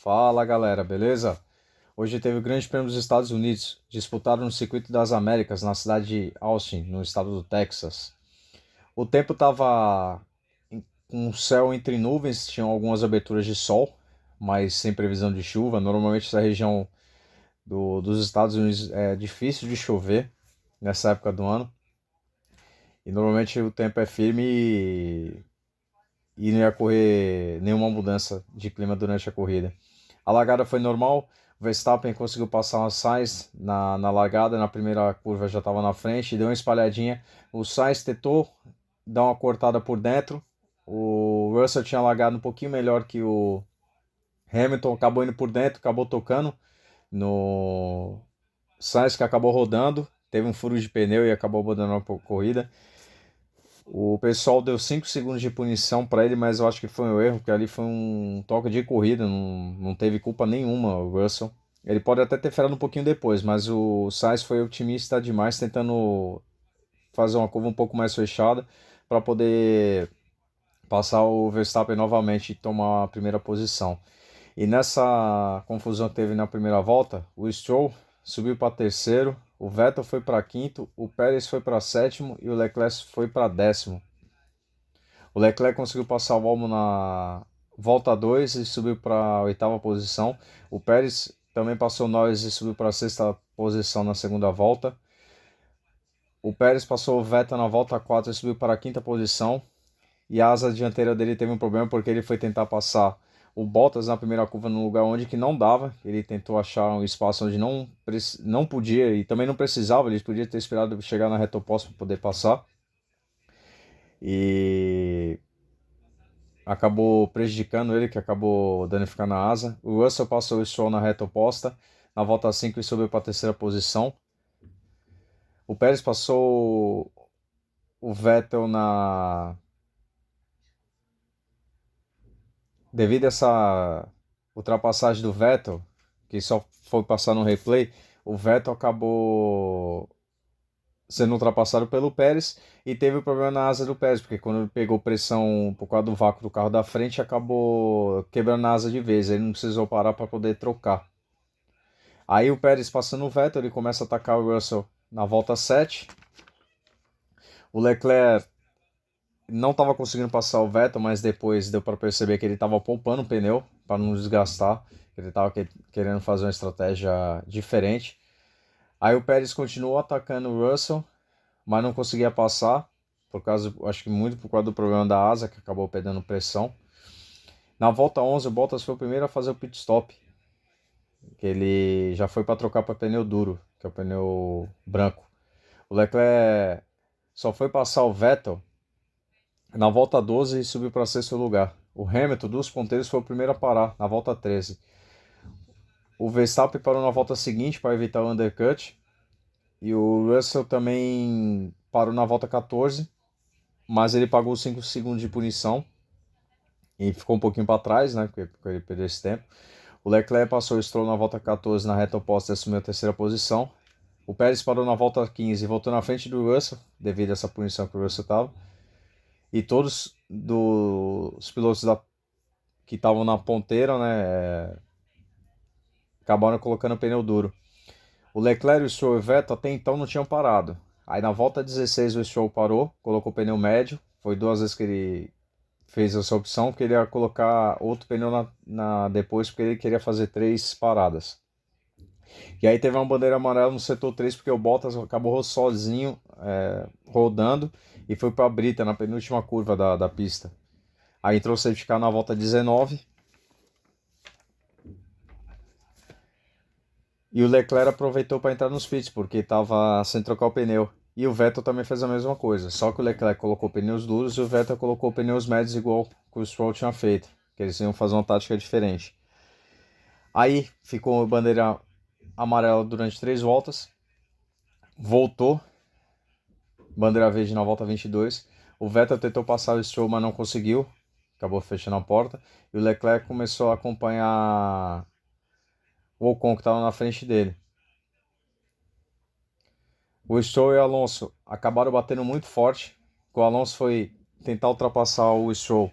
Fala galera, beleza? Hoje teve o Grande Prêmio dos Estados Unidos, disputado no Circuito das Américas, na cidade de Austin, no estado do Texas. O tempo estava com o céu entre nuvens, tinham algumas aberturas de sol, mas sem previsão de chuva. Normalmente essa região dos Estados Unidos é difícil de chover nessa época do ano. E normalmente o tempo é firme e não ia correr nenhuma mudança de clima durante a corrida. A largada foi normal, o Verstappen conseguiu passar o Sainz na largada, na primeira curva já estava na frente, deu uma espalhadinha. O Sainz tentou dar uma cortada por dentro, o Russell tinha largado um pouquinho melhor que o Hamilton, acabou indo por dentro, acabou tocando no Sainz, que acabou rodando, teve um furo de pneu e acabou abandonando a corrida. O pessoal deu 5 segundos de punição para ele, mas eu acho que foi um erro, porque ali foi um toque de corrida, não teve culpa nenhuma o Russell. Ele pode até ter freado um pouquinho depois, mas o Sainz foi otimista demais, tentando fazer uma curva um pouco mais fechada para poder passar o Verstappen novamente e tomar a primeira posição. E nessa confusão que teve na primeira volta, o Stroll subiu para terceiro, o Vettel foi para quinto, o Pérez foi para sétimo e o Leclerc foi para décimo. O Leclerc conseguiu passar o Albon na volta 2 e subiu para a oitava posição. O Pérez também passou o Norris e subiu para a sexta posição na segunda volta. O Pérez passou o Vettel na volta 4 e subiu para a quinta posição. E a asa dianteira dele teve um problema porque ele foi tentar passar o Bottas na primeira curva num lugar onde que não dava. Ele tentou achar um espaço onde não podia e também não precisava. Ele podia ter esperado chegar na reta oposta para poder passar. E acabou prejudicando ele, que acabou danificando a asa. O Russell passou o Stroll na reta oposta, na volta 5 e subiu para a terceira posição. O Pérez passou o Vettel na... Devido a essa ultrapassagem do Vettel, que só foi passar no replay, o Vettel acabou sendo ultrapassado pelo Pérez e teve o problema na asa do Pérez, porque quando ele pegou pressão por causa do vácuo do carro da frente, acabou quebrando a asa de vez, ele não precisou parar para poder trocar. Aí o Pérez passando o Vettel, ele começa a atacar o Russell na volta 7. O Leclerc não estava conseguindo passar o Vettel, mas depois deu para perceber que ele estava poupando o pneu para não desgastar, ele estava querendo fazer uma estratégia diferente. Aí o Pérez continuou atacando o Russell, mas não conseguia passar, por causa, acho que muito por causa do problema da asa, que acabou perdendo pressão. Na volta 11, o Bottas foi o primeiro a fazer o pit stop, que ele já foi para trocar para pneu duro, que é o pneu branco. O Leclerc só foi passar o Vettel na volta 12 e subiu para sexto lugar. O Hamilton, dos ponteiros, foi o primeiro a parar, na volta 13. O Verstappen parou na volta seguinte para evitar o undercut. E o Russell também parou na volta 14, mas ele pagou 5 segundos de punição e ficou um pouquinho para trás, né? Porque ele perdeu esse tempo. O Leclerc passou o Stroll na volta 14 na reta oposta e assumiu a terceira posição. O Pérez parou na volta 15 e voltou na frente do Russell, devido a essa punição que o Russell estava. E todos dos pilotos que estavam na ponteira, né, acabaram colocando pneu duro. O Leclerc, o Stroll e o Vettel até então não tinham parado. Aí na volta 16 o Stroll parou, colocou pneu médio. Foi duas vezes que ele fez essa opção, porque ele ia colocar outro pneu depois, porque ele queria fazer 3 paradas. E aí teve uma bandeira amarela no setor 3, porque o Bottas acabou sozinho rodando e foi para a brita na penúltima curva da pista. Aí entrou o safety car na volta 19. E o Leclerc aproveitou para entrar nos pits, porque estava sem trocar o pneu. E o Vettel também fez a mesma coisa. Só que o Leclerc colocou pneus duros e o Vettel colocou pneus médios igual que o Stroll tinha feito. Que eles iam fazer uma tática diferente. Aí ficou bandeira amarela durante 3 voltas. Voltou. Bandeira verde na volta 22. O Vettel tentou passar o Stroll, mas não conseguiu. Acabou fechando a porta. E o Leclerc começou a acompanhar o Ocon, que estava na frente dele. O Stroll e o Alonso acabaram batendo muito forte. O Alonso foi tentar ultrapassar o Stroll.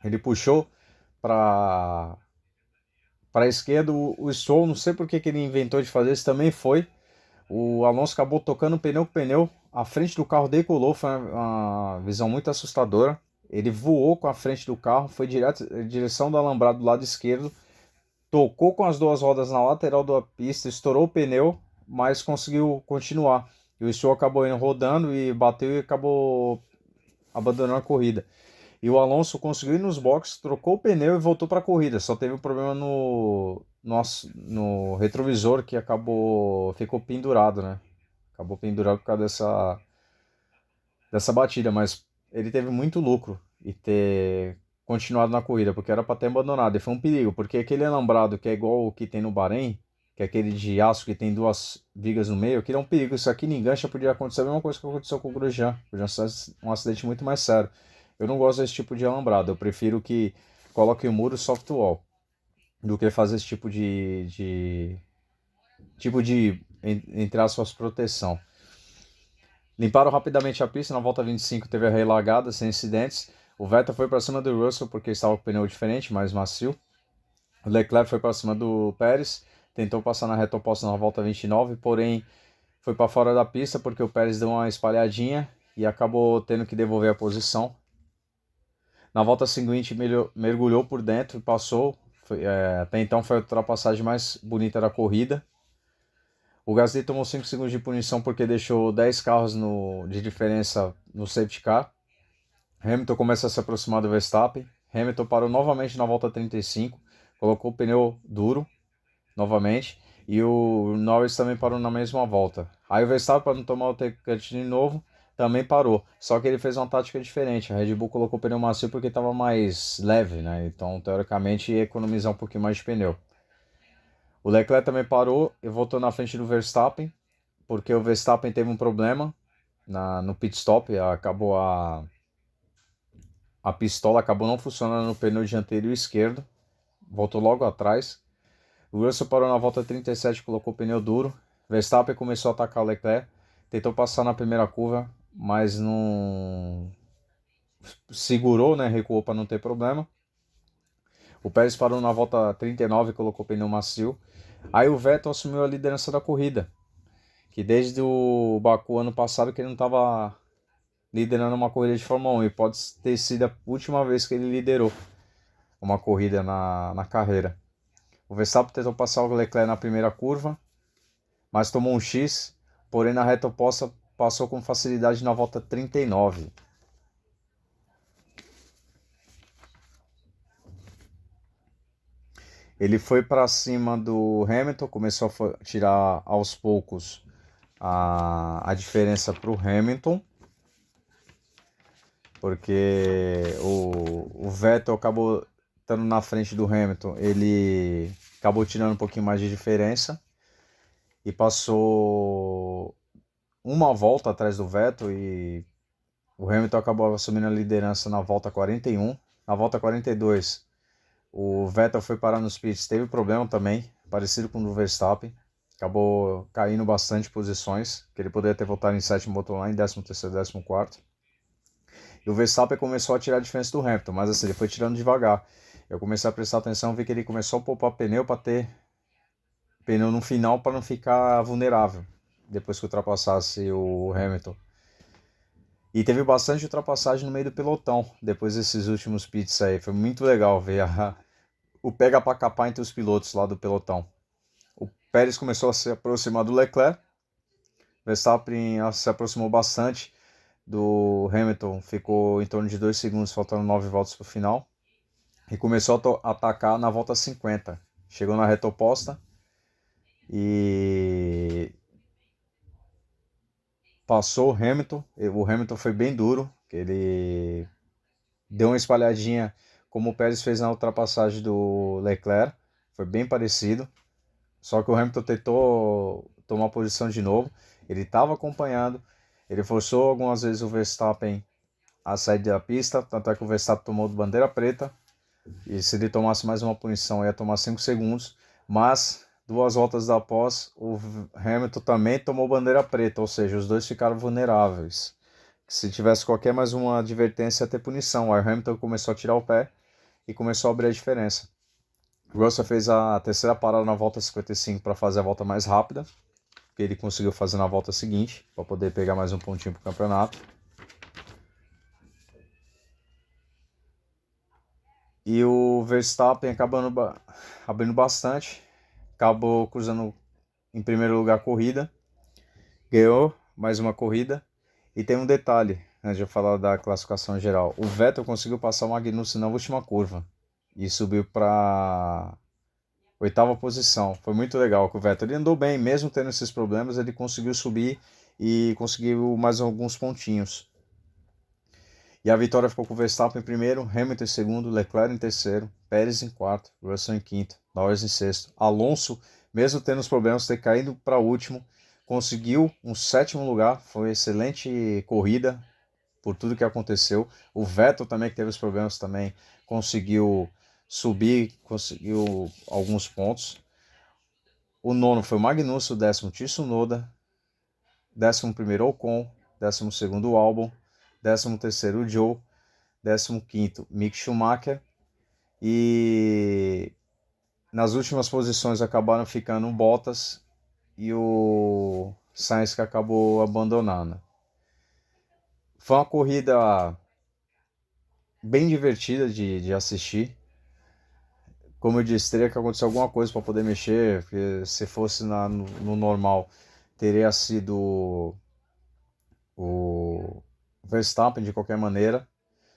Ele puxou para para a esquerda. O Stroll, não sei por que ele inventou de fazer isso, também foi. O Alonso acabou tocando pneu com pneu, a frente do carro decolou, foi uma visão muito assustadora. Ele voou com a frente do carro, foi direto em direção do alambrado do lado esquerdo, tocou com as duas rodas na lateral da pista, estourou o pneu, mas conseguiu continuar. E o Stroll acabou indo rodando e bateu e acabou abandonando a corrida. E o Alonso conseguiu ir nos boxes, trocou o pneu e voltou para a corrida. Só teve um problema no retrovisor que ficou pendurado, né? Acabou pendurado por causa dessa batida, mas ele teve muito lucro e ter continuado na corrida, porque era para ter abandonado. E foi um perigo, porque aquele alambrado que é igual o que tem no Bahrein, que é aquele de aço que tem duas vigas no meio, aquilo é um perigo. Isso aqui nem engancha, podia acontecer a mesma coisa que aconteceu com o Grosjean. Podia ser um acidente muito mais sério. Eu não gosto desse tipo de alambrado, eu prefiro que coloque o muro soft wall do que fazer esse tipo de entre aspas, proteção. Limparam rapidamente a pista, na volta 25 teve a relargada, sem incidentes. O Vettel foi para cima do Russell porque estava com o pneu diferente, mais macio. O Leclerc foi para cima do Pérez, tentou passar na reta oposta na volta 29, porém foi para fora da pista porque o Pérez deu uma espalhadinha e acabou tendo que devolver a posição. Na volta seguinte mergulhou por dentro e passou. Até então foi a ultrapassagem mais bonita da corrida. O Gasly tomou 5 segundos de punição porque deixou 10 carros de diferença no safety car. Hamilton começa a se aproximar do Verstappen. Hamilton parou novamente na volta 35, colocou o pneu duro novamente. E o Norris também parou na mesma volta. Aí o Verstappen, para não tomar o cut de novo, também parou. Só que ele fez uma tática diferente. A Red Bull colocou o pneu macio porque estava mais leve, né? Então, teoricamente, ia economizar um pouquinho mais de pneu. O Leclerc também parou e voltou na frente do Verstappen, porque o Verstappen teve um problema no pit stop. A pistola acabou não funcionando no pneu dianteiro esquerdo. Voltou logo atrás. O Russell parou na volta 37 e colocou o pneu duro. Verstappen começou a atacar o Leclerc. Tentou passar na primeira curva, mas não segurou, né? Recuou para não ter problema. O Pérez parou na volta 39 e colocou o pneu macio. Aí o Vettel assumiu a liderança da corrida, que desde o Baku ano passado que ele não estava liderando uma corrida de Fórmula 1 e pode ter sido a última vez que ele liderou uma corrida na carreira. O Verstappen tentou passar o Leclerc na primeira curva, mas tomou um X, porém na reta oposta passou com facilidade na volta 39. Ele foi para cima do Hamilton, começou a tirar aos poucos a diferença para o Hamilton, porque o Vettel acabou estando na frente do Hamilton, ele acabou tirando um pouquinho mais de diferença e passou uma volta atrás do Vettel e o Hamilton acabou assumindo a liderança na volta 41. Na volta 42, o Vettel foi parar nos pits, teve problema também, parecido com o do Verstappen. Acabou caindo bastante posições, que ele poderia ter voltado em sétimo, botou lá em 13º, 14º. E o Verstappen começou a tirar a diferença do Hamilton, mas assim, ele foi tirando devagar. Eu comecei a prestar atenção, vi que ele começou a poupar pneu para ter pneu no final para não ficar vulnerável depois que ultrapassasse o Hamilton. E teve bastante ultrapassagem no meio do pelotão depois desses últimos pits aí. Foi muito legal ver o pega para capar entre os pilotos lá do pelotão. O Pérez começou a se aproximar do Leclerc. Verstappen se aproximou bastante do Hamilton, ficou em torno de 2 segundos, faltando 9 voltas para o final. E começou a atacar na volta 50. Chegou na reta oposta e passou o Hamilton. O Hamilton foi bem duro, ele deu uma espalhadinha como o Pérez fez na ultrapassagem do Leclerc, foi bem parecido, só que o Hamilton tentou tomar posição de novo, ele estava acompanhando, ele forçou algumas vezes o Verstappen a sair da pista, tanto é que o Verstappen tomou bandeira preta, e se ele tomasse mais uma punição ia tomar 5 segundos, mas 2 voltas após o Hamilton também tomou bandeira preta, ou seja, os dois ficaram vulneráveis. Se tivesse qualquer mais uma advertência, ia ter punição. Aí o Hamilton começou a tirar o pé e começou a abrir a diferença. Russell fez a terceira parada na volta 55 para fazer a volta mais rápida, que ele conseguiu fazer na volta seguinte, para poder pegar mais um pontinho para o campeonato. E o Verstappen abrindo bastante, acabou cruzando em primeiro lugar a corrida, ganhou mais uma corrida. E tem um detalhe, antes de eu falar da classificação geral: o Vettel conseguiu passar o Magnussen na última curva e subiu para oitava posição. Foi muito legal com o Vettel. Ele andou bem, mesmo tendo esses problemas, ele conseguiu subir e conseguiu mais alguns pontinhos. E a vitória ficou com o Verstappen em primeiro, Hamilton em segundo, Leclerc em terceiro, Pérez em quarto, Russell em quinto, Norris em sexto. Alonso, mesmo tendo os problemas, ter caído para último, conseguiu um sétimo lugar. Foi uma excelente corrida por tudo que aconteceu. O Vettel também, que teve os problemas, também conseguiu subir, conseguiu alguns pontos. O nono foi o Magnussen, o décimo Tsunoda, décimo primeiro Ocon, décimo segundo Albon, décimo terceiro Joe, décimo quinto Mick Schumacher, e nas últimas posições acabaram ficando o Bottas e o Sainz, que acabou abandonando. Foi uma corrida bem divertida de assistir. Como eu disse, teria que acontecer alguma coisa para poder mexer, porque se fosse no normal, teria sido o Verstappen de qualquer maneira.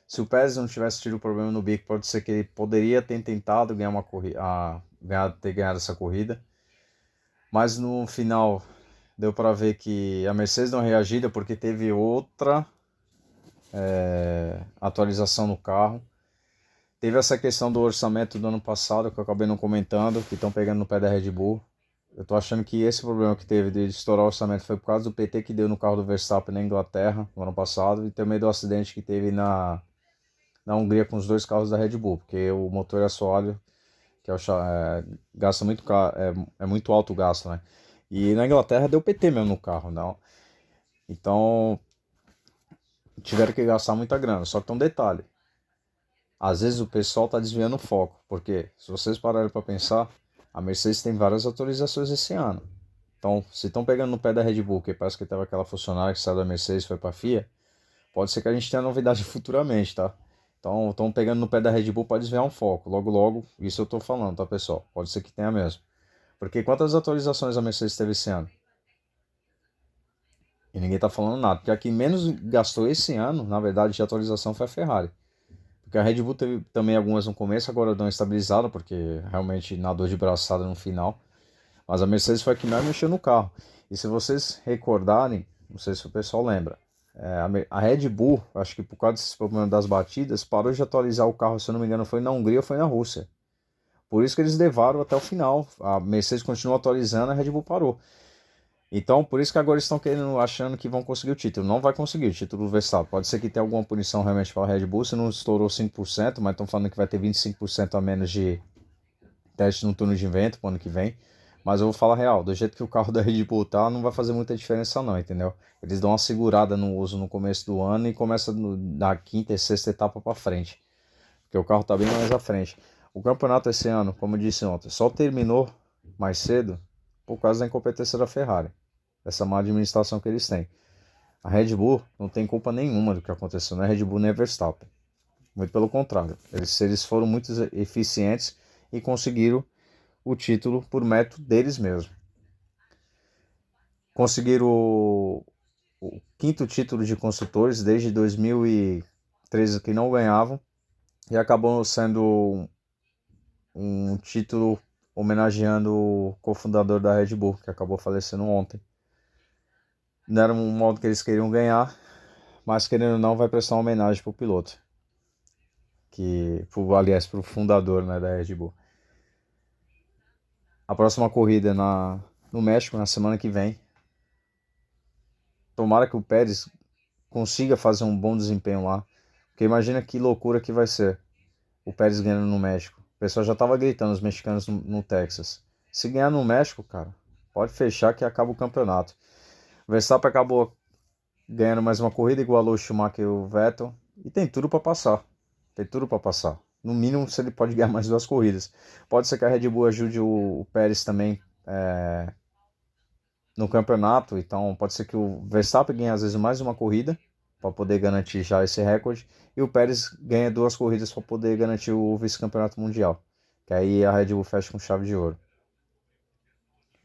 Se o Pérez não tivesse tido problema no bico, pode ser que ele poderia ter tentado ganhar uma corrida, ter ganhado essa corrida. Mas no final deu para ver que a Mercedes não reagiu porque teve outra atualização no carro. Teve essa questão do orçamento do ano passado, que eu acabei não comentando, que estão pegando no pé da Red Bull. Eu tô achando que esse problema que teve de estourar o orçamento foi por causa do PT que deu no carro do Verstappen na Inglaterra no ano passado, e também do acidente que teve na Hungria com os dois carros da Red Bull, porque o motor é assoalho, que gasta muito, é muito alto o gasto, né? E na Inglaterra deu PT mesmo no carro, não. Então tiveram que gastar muita grana. Só que tem um detalhe: às vezes o pessoal está desviando o foco, porque se vocês pararem para pensar, a Mercedes tem várias atualizações esse ano. Então, se estão pegando no pé da Red Bull, que parece que teve aquela funcionária que saiu da Mercedes e foi para a FIA, pode ser que a gente tenha novidade futuramente, tá? Então, estão pegando no pé da Red Bull para desviar um foco. Logo, logo, isso eu estou falando, tá, pessoal? Pode ser que tenha mesmo. Porque quantas atualizações a Mercedes teve esse ano? E ninguém tá falando nada. Porque a que menos gastou esse ano, na verdade, de atualização foi a Ferrari. Porque a Red Bull teve também algumas no começo, agora deu uma estabilizada, porque realmente nadou de braçada no final. Mas a Mercedes foi a que mais mexeu no carro. E se vocês recordarem, não sei se o pessoal lembra, a Red Bull, acho que por causa desses problemas das batidas, parou de atualizar o carro, se eu não me engano, foi na Hungria ou foi na Rússia. Por isso que eles levaram até o final. A Mercedes continuou atualizando, a Red Bull parou. Então, por isso que agora estão querendo, achando que vão conseguir o título. Não vai conseguir o título do Verstappen. Pode ser que tenha alguma punição realmente para a Red Bull, se não estourou 5%, mas estão falando que vai ter 25% a menos de teste no turno de vento para o ano que vem. Mas eu vou falar real, do jeito que o carro da Red Bull tá, não vai fazer muita diferença não, entendeu? Eles dão uma segurada no uso no começo do ano e começa na quinta e sexta etapa para frente. Porque o carro tá bem mais à frente. O campeonato esse ano, como eu disse ontem, só terminou mais cedo por causa da incompetência da Ferrari. Essa má administração que eles têm. A Red Bull não tem culpa nenhuma do que aconteceu, não é Red Bull nem Verstappen. Muito pelo contrário. Eles foram muito eficientes e conseguiram o título por mérito deles mesmos. Conseguiram o quinto título de construtores desde 2013 que não ganhavam, e acabou sendo um título homenageando o cofundador da Red Bull, que acabou falecendo ontem. Não era um modo que eles queriam ganhar, mas querendo ou não vai prestar uma homenagem para o piloto, aliás, para o fundador, né, da Red Bull. A próxima corrida é no México, na semana que vem. Tomara que o Pérez consiga fazer um bom desempenho lá, porque imagina que loucura que vai ser o Pérez ganhando no México. O pessoal já tava gritando, os mexicanos no Texas. Se ganhar no México, cara, pode fechar que acaba o campeonato. O Verstappen acabou ganhando mais uma corrida, igualou o Schumacher e o Vettel, e tem tudo para passar. Tem tudo para passar. no mínimo se ele pode ganhar mais 2 corridas. Pode ser que a Red Bull ajude o Pérez também no campeonato, então pode ser que o Verstappen ganhe às vezes mais uma corrida para poder garantir já esse recorde e o Pérez ganha 2 corridas para poder garantir o vice-campeonato mundial, que aí a Red Bull fecha com chave de ouro.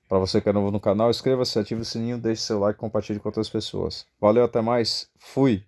Para você que é novo no canal, inscreva-se, ative o sininho, deixe seu like e compartilhe com outras pessoas. Valeu, até mais, fui!